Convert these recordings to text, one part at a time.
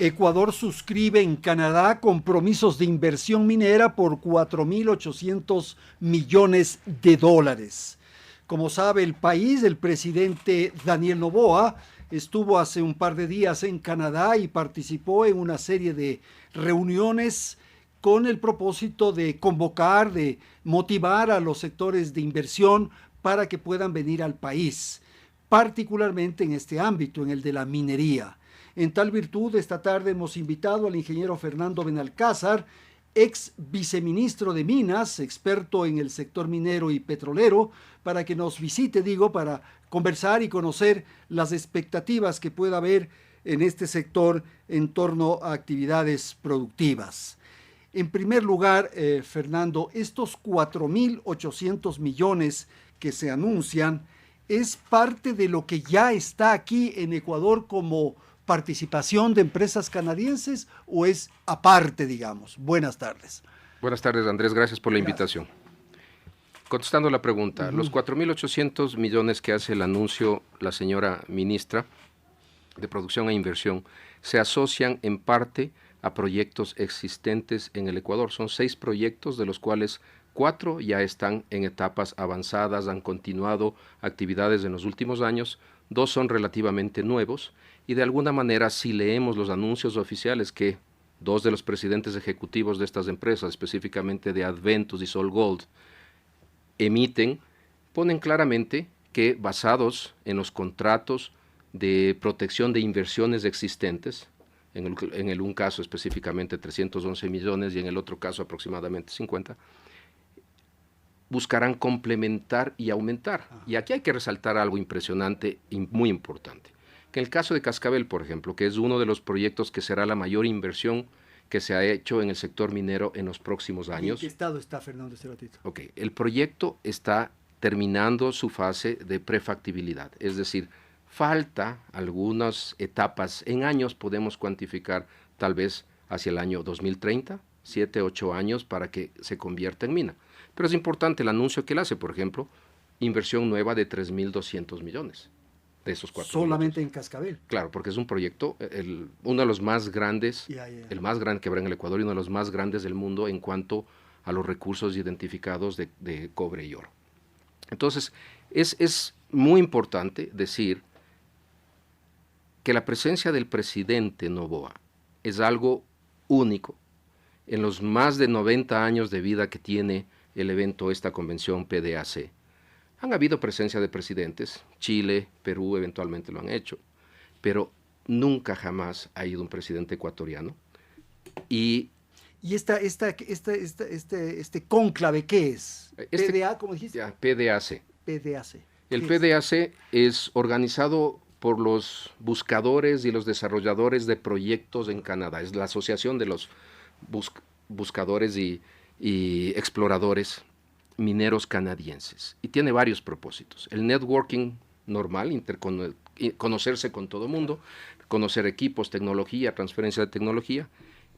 Ecuador suscribe en Canadá compromisos de inversión minera por 4.800 millones de dólares. Como sabe el país, el presidente Daniel Noboa estuvo hace un par de días en Canadá y participó en una serie de reuniones con el propósito de convocar, de motivar a los sectores de inversión para que puedan venir al país, particularmente en este ámbito, en el de la minería. En tal virtud, esta tarde hemos invitado al ingeniero Fernando Benalcázar, ex viceministro de Minas, experto en el sector minero y petrolero, para que nos visite, para conversar y conocer las expectativas que pueda haber en este sector en torno a actividades productivas. En primer lugar, Fernando, estos 4.800 millones que se anuncian, ¿es parte de lo que ya está aquí en Ecuador como participación de empresas canadienses o es aparte, digamos? Buenas tardes. Buenas tardes, Andrés. Gracias por la invitación. Contestando la pregunta, los 4.800 millones que hace el anuncio la señora ministra de Producción e Inversión se asocian en parte a proyectos existentes en el Ecuador. Son 6 proyectos, de los cuales 4 ya están en etapas avanzadas, han continuado actividades en los últimos años, 2 son relativamente nuevos, y de alguna manera, si leemos los anuncios oficiales que 2 de los presidentes ejecutivos de estas empresas, específicamente de Adventus y SolGold, emiten, ponen claramente que basados en los contratos de protección de inversiones existentes, en el un caso específicamente 311 millones y en el otro caso aproximadamente 50, buscarán complementar y aumentar. Y aquí hay que resaltar algo impresionante y muy importante. Que en el caso de Cascabel, por ejemplo, que es uno de los proyectos que será la mayor inversión que se ha hecho en el sector minero en los próximos años. ¿En qué estado está, Fernando, este ratito? Ok, el proyecto está terminando su fase de prefactibilidad, es decir, falta algunas etapas. En años podemos cuantificar tal vez hacia el año 2030, 7, 8 años para que se convierta en mina. Pero es importante el anuncio que él hace, por ejemplo, inversión nueva de 3.200 millones. De esos 4 solamente en Cascabel. Claro, porque es un proyecto, uno de los más grandes, el más grande que habrá en el Ecuador y uno de los más grandes del mundo en cuanto a los recursos identificados de cobre y oro. Entonces, es muy importante decir que la presencia del presidente Noboa es algo único en los más de 90 años de vida que tiene el evento, esta convención PDAC. Han habido presencia de presidentes, Chile, Perú eventualmente lo han hecho, pero nunca jamás ha ido un presidente ecuatoriano. ¿Y este cónclave qué es? ¿PDA, como dijiste? Ya, PDAC. PDAC. El PDAC es organizado por los buscadores y los desarrolladores de proyectos en Canadá. Es la asociación de los buscadores y exploradores mineros canadienses, y tiene varios propósitos. El networking normal, conocerse con todo el mundo, conocer equipos, tecnología, transferencia de tecnología,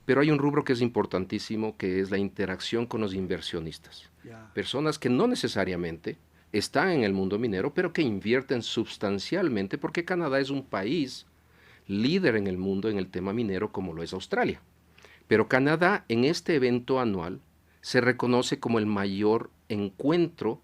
pero hay un rubro que es importantísimo, que es la interacción con los inversionistas. Personas que no necesariamente están en el mundo minero, pero que invierten sustancialmente, porque Canadá es un país líder en el mundo en el tema minero, como lo es Australia. Pero Canadá, en este evento anual, se reconoce como el mayor encuentro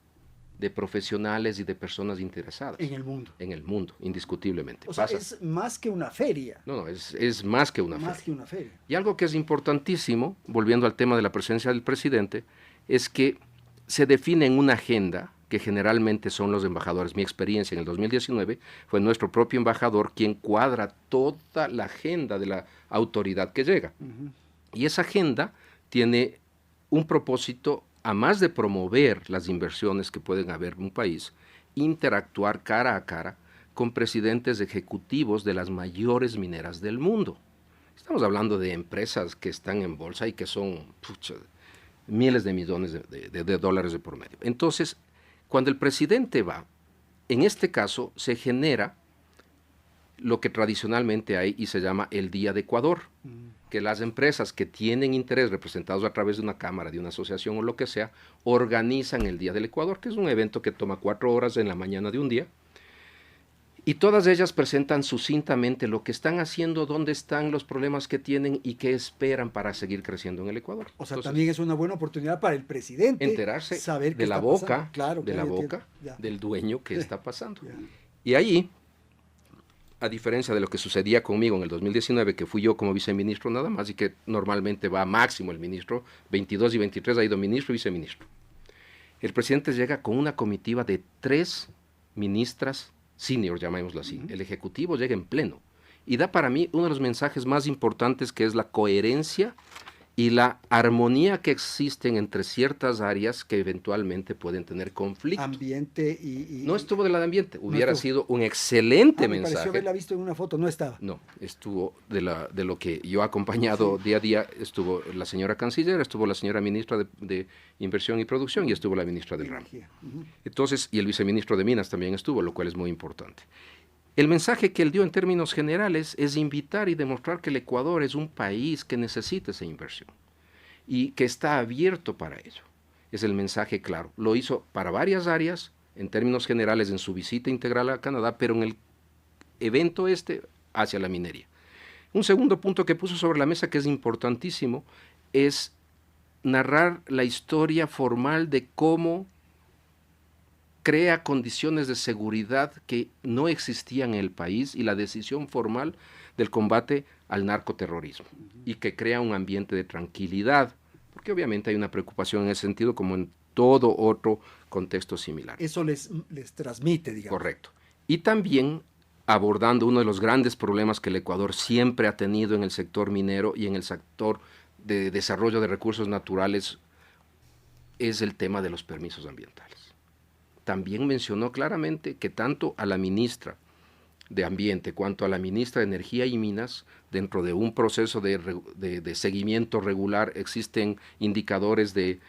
de profesionales y de personas interesadas. En el mundo. En el mundo, indiscutiblemente. O sea, es más que una feria. No, es más que una feria. Más que una feria. Y algo que es importantísimo, volviendo al tema de la presencia del presidente, es que se define en una agenda que generalmente son los embajadores. Mi experiencia en el 2019 fue nuestro propio embajador quien cuadra toda la agenda de la autoridad que llega. Y esa agenda tiene un propósito, a más de promover las inversiones que pueden haber en un país, interactuar cara a cara con presidentes ejecutivos de las mayores mineras del mundo. Estamos hablando de empresas que están en bolsa y que son miles de millones de dólares de por medio. Entonces, cuando el presidente va, en este caso se genera lo que tradicionalmente hay y se llama el Día de Ecuador, que las empresas que tienen interés representados a través de una cámara, de una asociación o lo que sea, organizan el Día del Ecuador, que es un evento que toma 4 horas en la mañana de un día, Y todas ellas presentan sucintamente lo que están haciendo, dónde están los problemas que tienen y qué esperan para seguir creciendo en el Ecuador. O sea, Entonces, también es una buena oportunidad para el presidente enterarse saber qué de la está boca, pasando. Claro, de la claro, boca ya. del dueño que está pasando. Ya. Y ahí, a diferencia de lo que sucedía conmigo en el 2019, que fui yo como viceministro nada más, y que normalmente va máximo el ministro, 22 y 23 ha ido ministro y viceministro. El presidente llega con una comitiva de 3 ministras senior, llamémoslo así. El Ejecutivo llega en pleno. Y da para mí uno de los mensajes más importantes, que es la coherencia y la armonía que existen entre ciertas áreas que eventualmente pueden tener conflicto. Ambiente No estuvo de la de ambiente, hubiera estuvo. sido un excelente me pareció mensaje. haberla visto en una foto, no estaba. No, estuvo de lo que yo he acompañado día a día, estuvo la señora canciller, estuvo la señora ministra de Inversión y Producción y estuvo la ministra del ramo. Entonces, y el viceministro de Minas también estuvo, lo cual es muy importante. El mensaje que él dio en términos generales es invitar y demostrar que el Ecuador es un país que necesita esa inversión y que está abierto para ello. Es el mensaje claro. Lo hizo para varias áreas, en términos generales en su visita integral a Canadá, pero en el evento hacia la minería. Un segundo punto que puso sobre la mesa, que es importantísimo, es narrar la historia formal de cómo crea condiciones de seguridad que no existían en el país y la decisión formal del combate al narcoterrorismo y que crea un ambiente de tranquilidad, porque obviamente hay una preocupación en ese sentido como en todo otro contexto similar. Eso les transmite, digamos. Correcto. Y también abordando uno de los grandes problemas que el Ecuador siempre ha tenido en el sector minero y en el sector de desarrollo de recursos naturales, es el tema de los permisos ambientales. También mencionó claramente que tanto a la ministra de Ambiente cuanto a la ministra de Energía y Minas, dentro de un proceso de seguimiento regular, existen indicadores de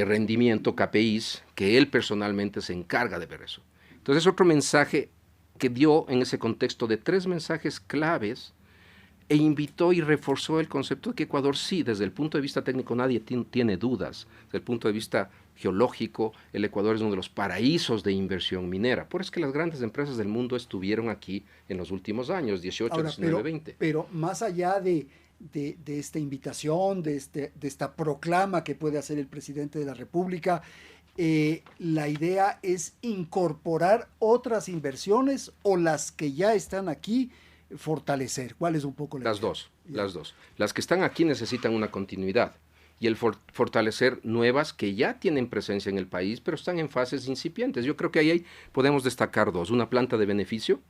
rendimiento, KPIs, que él personalmente se encarga de ver eso. Entonces, otro mensaje que dio en ese contexto de 3 mensajes claves e invitó y reforzó el concepto de que Ecuador sí, desde el punto de vista técnico nadie tiene dudas, desde el punto de vista geológico, el Ecuador es uno de los paraísos de inversión minera. Por eso es que las grandes empresas del mundo estuvieron aquí en los últimos años, 18, Ahora, 19, 20. Pero más allá de esta invitación, de esta proclama que puede hacer el presidente de la República, la idea es incorporar otras inversiones o las que ya están aquí, fortalecer. ¿Cuál es un poco la idea? Las dos. Las que están aquí necesitan una continuidad y el fortalecer nuevas que ya tienen presencia en el país, pero están en fases incipientes. Yo creo que ahí podemos destacar 2. Una planta de beneficio.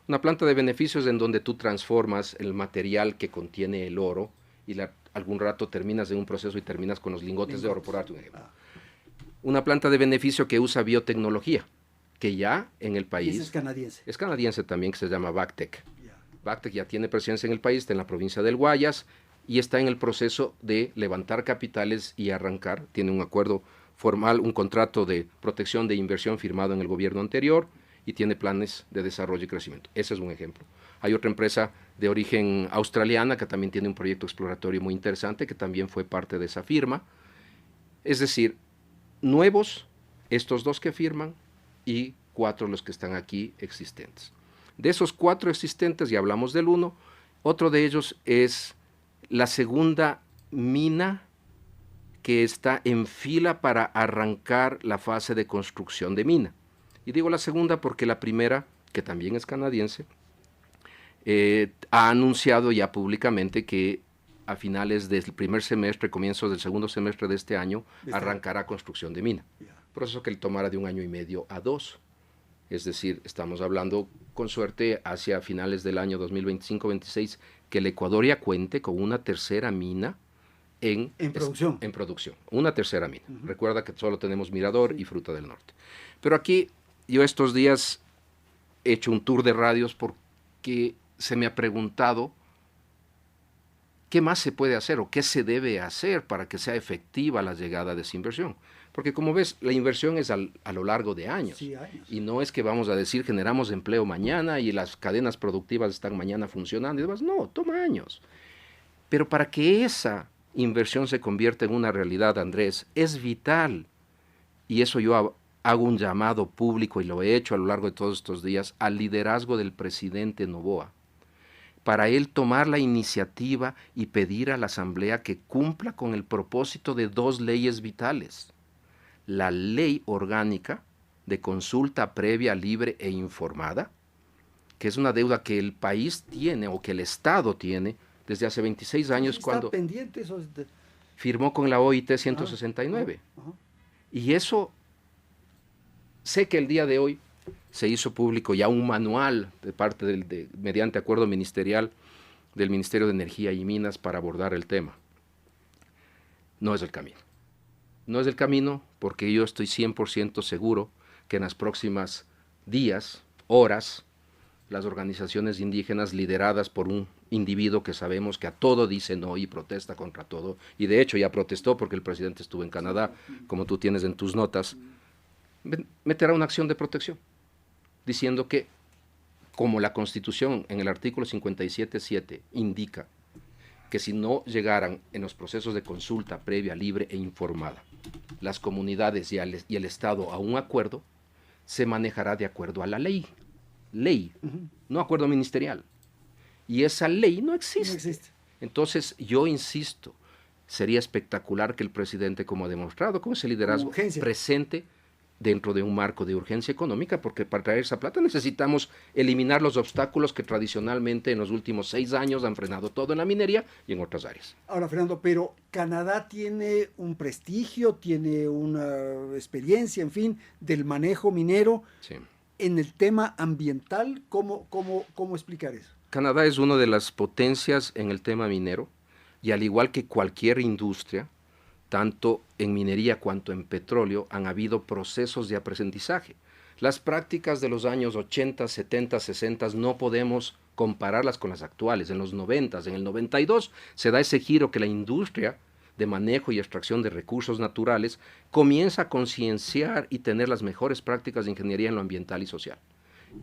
Una planta de beneficios en donde tú transformas el material que contiene el oro y algún rato terminas en un proceso y terminas con los lingotes de oro, por darte un ejemplo. Una planta de beneficio que usa biotecnología, que ya en el país... Y ese es canadiense. Es canadiense también, que se llama Bactec. Bactec ya tiene presencia en el país, está en la provincia del Guayas y está en el proceso de levantar capitales y arrancar. Tiene un acuerdo formal, un contrato de protección de inversión firmado en el gobierno anterior y tiene planes de desarrollo y crecimiento. Ese es un ejemplo. Hay otra empresa de origen australiana que también tiene un proyecto exploratorio muy interesante que también fue parte de esa firma. Es decir, nuevos, estos 2 que firman y 4 los que están aquí existentes. De esos 4 existentes, ya hablamos del 1, otro de ellos es la segunda mina que está en fila para arrancar la fase de construcción de mina. Y digo la segunda porque la primera, que también es canadiense, ha anunciado ya públicamente que a finales del primer semestre, comienzos del segundo semestre de este año, arrancará construcción de mina. Proceso que le tomará de 1 año y medio a 2. Es decir, estamos hablando con suerte hacia finales del año 2025-26 que el Ecuador ya cuente con una tercera mina en producción. En producción, una tercera mina. Recuerda que solo tenemos Mirador y Fruta del Norte. Pero aquí yo estos días he hecho un tour de radios porque se me ha preguntado qué más se puede hacer o qué se debe hacer para que sea efectiva la llegada de esa inversión. Porque como ves, la inversión es a lo largo de años. Sí, años. Y no es que vamos a decir generamos empleo mañana y las cadenas productivas están mañana funcionando y demás. No, toma años. Pero para que esa inversión se convierta en una realidad, Andrés, es vital. Y eso yo hago un llamado público, y lo he hecho a lo largo de todos estos días, al liderazgo del presidente Noboa, para él tomar la iniciativa y pedir a la Asamblea que cumpla con el propósito de dos leyes vitales. La ley orgánica de consulta previa, libre e informada, que es una deuda que el país tiene o que el Estado tiene desde hace 26 años cuando pendiente eso firmó con la OIT 169. Y eso, sé que el día de hoy se hizo público ya un manual de parte mediante acuerdo ministerial del Ministerio de Energía y Minas para abordar el tema. No es el camino. No es el camino porque yo estoy 100% seguro que en las próximas días, horas, las organizaciones indígenas lideradas por un individuo que sabemos que a todo dice no y protesta contra todo, y de hecho ya protestó porque el presidente estuvo en Canadá, como tú tienes en tus notas, meterá una acción de protección, diciendo que, como la Constitución en el artículo 57.7 indica, que si no llegaran en los procesos de consulta previa, libre e informada, las comunidades y el Estado a un acuerdo, se manejará de acuerdo a la ley, no acuerdo ministerial. Y esa ley no existe. Entonces, yo insisto, sería espectacular que el presidente, como ha demostrado, con ese liderazgo presente dentro de un marco de urgencia económica, porque para traer esa plata necesitamos eliminar los obstáculos que tradicionalmente en los últimos 6 años han frenado todo en la minería y en otras áreas. Ahora, Fernando, pero Canadá tiene un prestigio, tiene una experiencia, en fin, del manejo minero. Sí. En el tema ambiental, ¿cómo explicar eso? Canadá es una de las potencias en el tema minero, y al igual que cualquier industria, tanto en minería cuanto en petróleo, han habido procesos de aprendizaje. Las prácticas de los años 80, 70, 60 no podemos compararlas con las actuales. En los 90, en el 92, se da ese giro que la industria de manejo y extracción de recursos naturales comienza a concienciar y tener las mejores prácticas de ingeniería en lo ambiental y social.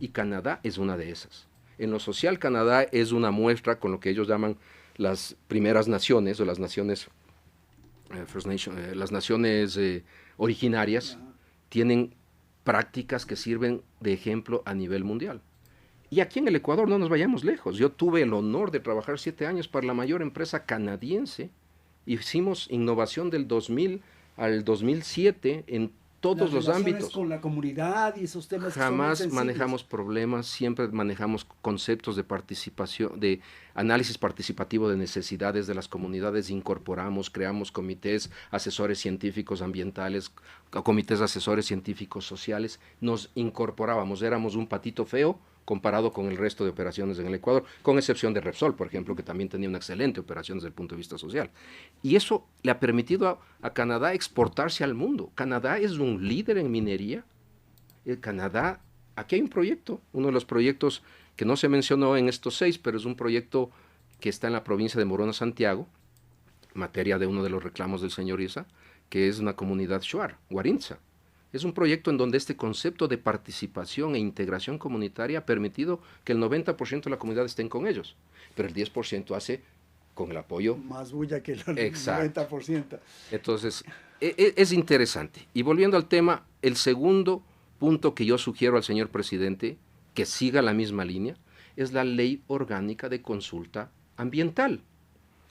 Y Canadá es una de esas. En lo social, Canadá es una muestra con lo que ellos llaman las primeras naciones o las naciones First Nation, las naciones originarias tienen prácticas que sirven de ejemplo a nivel mundial. Y aquí en el Ecuador no nos vayamos lejos. Yo tuve el honor de trabajar 7 años para la mayor empresa canadiense. Hicimos innovación del 2000 al 2007 en todos los ámbitos. Con la comunidad y esos temas. Jamás manejamos problemas, siempre manejamos conceptos de participación, de análisis participativo de necesidades de las comunidades, incorporamos, creamos comités asesores científicos ambientales, comités asesores científicos sociales, nos incorporábamos, éramos un patito feo comparado con el resto de operaciones en el Ecuador, con excepción de Repsol, por ejemplo, que también tenía una excelente operación desde el punto de vista social. Y eso le ha permitido a Canadá exportarse al mundo. Canadá es un líder en minería. Canadá, aquí hay un proyecto, uno de los proyectos que no se mencionó en estos 6, pero es un proyecto que está en la provincia de Morona, Santiago, materia de uno de los reclamos del señor Isa, que es una comunidad shuar, Guarintza. Es un proyecto en donde este concepto de participación e integración comunitaria ha permitido que el 90% de la comunidad estén con ellos, pero el 10% hace con el apoyo. Más bulla que el 90%. Entonces, es interesante. Y volviendo al tema, el segundo punto que yo sugiero al señor presidente, que siga la misma línea, es la ley orgánica de consulta ambiental.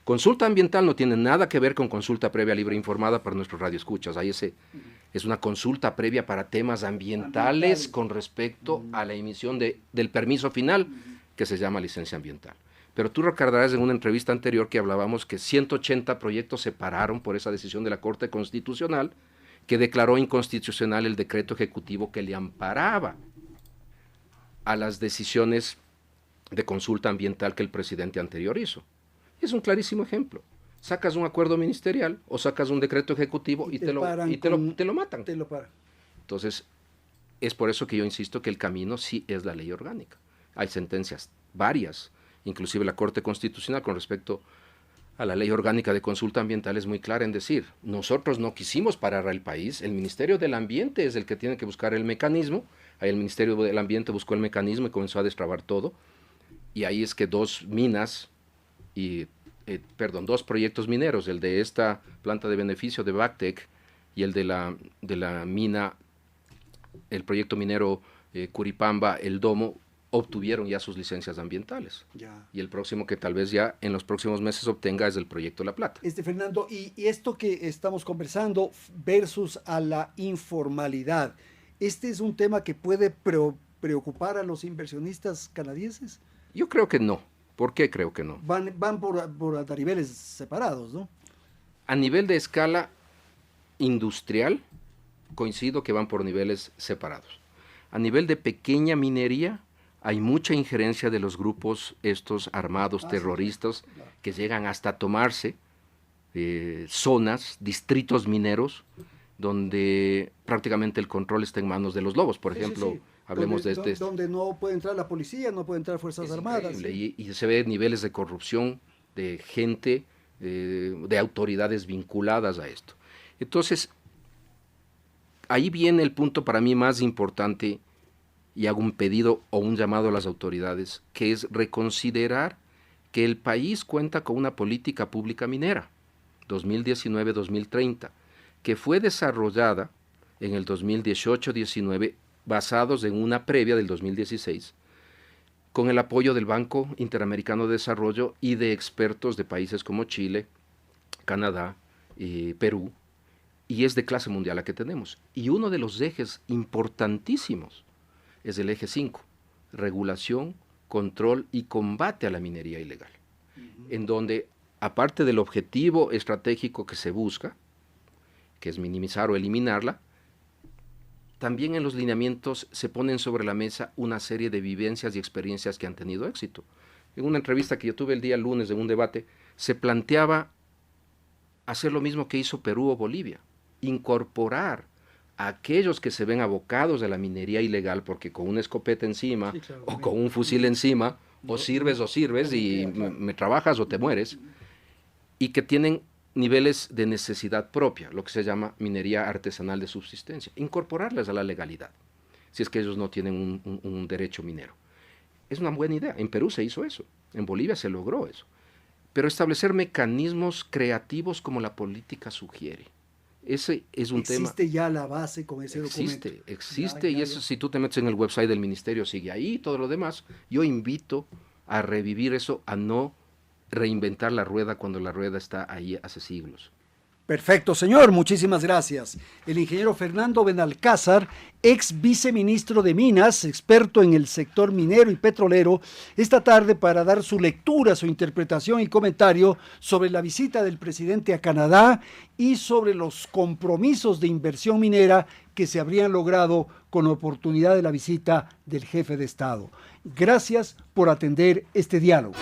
Consulta ambiental no tiene nada que ver con consulta previa libre e informada para nuestros radioescuchas. Ahí es una consulta previa para temas ambientales con respecto a la emisión del permiso final, que se llama licencia ambiental. Pero tú recordarás en una entrevista anterior que hablábamos que 180 proyectos se pararon por esa decisión de la Corte Constitucional, que declaró inconstitucional el decreto ejecutivo que le amparaba a las decisiones de consulta ambiental que el presidente anterior hizo. Es un clarísimo ejemplo. Sacas un acuerdo ministerial o sacas un decreto ejecutivo y te lo matan. Te lo paran. Entonces, es por eso que yo insisto que el camino sí es la ley orgánica. Hay sentencias varias, inclusive la Corte Constitucional con respecto a la ley orgánica de consulta ambiental es muy clara en decir, nosotros no quisimos parar al país, el Ministerio del Ambiente es el que tiene que buscar el mecanismo, ahí el Ministerio del Ambiente buscó el mecanismo y comenzó a destrabar todo, y ahí es que dos proyectos mineros, el de esta planta de beneficio de Bactec y el de la mina el proyecto minero Curipamba, el Domo, obtuvieron ya sus licencias ambientales. Ya. Y el próximo que tal vez ya en los próximos meses obtenga es el proyecto La Plata. Fernando, y esto que estamos conversando versus a la informalidad, ¿este es un tema que puede preocupar a los inversionistas canadienses? Yo creo que no. ¿Por qué creo que no? Van por niveles separados, ¿no? A nivel de escala industrial, coincido que van por niveles separados. A nivel de pequeña minería, hay mucha injerencia de los grupos estos armados terroristas, sí, claro. Que llegan hasta tomarse zonas, distritos mineros, donde prácticamente el control está en manos de los lobos. Por ejemplo, hablemos donde no puede entrar la policía, no puede entrar Fuerzas Armadas. Sí. Y se ve niveles de corrupción de gente, de autoridades vinculadas a esto. Entonces, ahí viene el punto para mí más importante, y hago un pedido o un llamado a las autoridades, que es reconsiderar que el país cuenta con una política pública minera, 2019-2030, que fue desarrollada en el 2018-19, basados en una previa del 2016, con el apoyo del Banco Interamericano de Desarrollo y de expertos de países como Chile, Canadá, Perú, y es de clase mundial la que tenemos. Y uno de los ejes importantísimos es el eje 5, regulación, control y combate a la minería ilegal, en donde, aparte del objetivo estratégico que se busca, que es minimizar o eliminarla, también en los lineamientos se ponen sobre la mesa una serie de vivencias y experiencias que han tenido éxito. En una entrevista que yo tuve el día lunes en un debate, se planteaba hacer lo mismo que hizo Perú o Bolivia, incorporar a aquellos que se ven abocados a la minería ilegal, porque con una escopeta encima, sí, claro, o con un fusil encima, o sirves y me trabajas o te mueres, y que tienen niveles de necesidad propia, lo que se llama minería artesanal de subsistencia, incorporarles a la legalidad, si es que ellos no tienen un derecho minero. Es una buena idea. En Perú se hizo eso, en Bolivia se logró eso, pero establecer mecanismos creativos como la política sugiere. Ese es un tema. Existe ya la base con ese documento. Existe, y eso, si tú te metes en el website del ministerio, sigue ahí, todo lo demás. Yo invito a revivir eso, a no reinventar la rueda cuando la rueda está ahí hace siglos. Perfecto, señor, muchísimas gracias. El ingeniero Fernando Benalcázar, ex viceministro de Minas, experto en el sector minero y petrolero, esta tarde para dar su lectura, su interpretación y comentario sobre la visita del presidente a Canadá y sobre los compromisos de inversión minera que se habrían logrado con oportunidad de la visita del jefe de Estado. Gracias por atender este diálogo.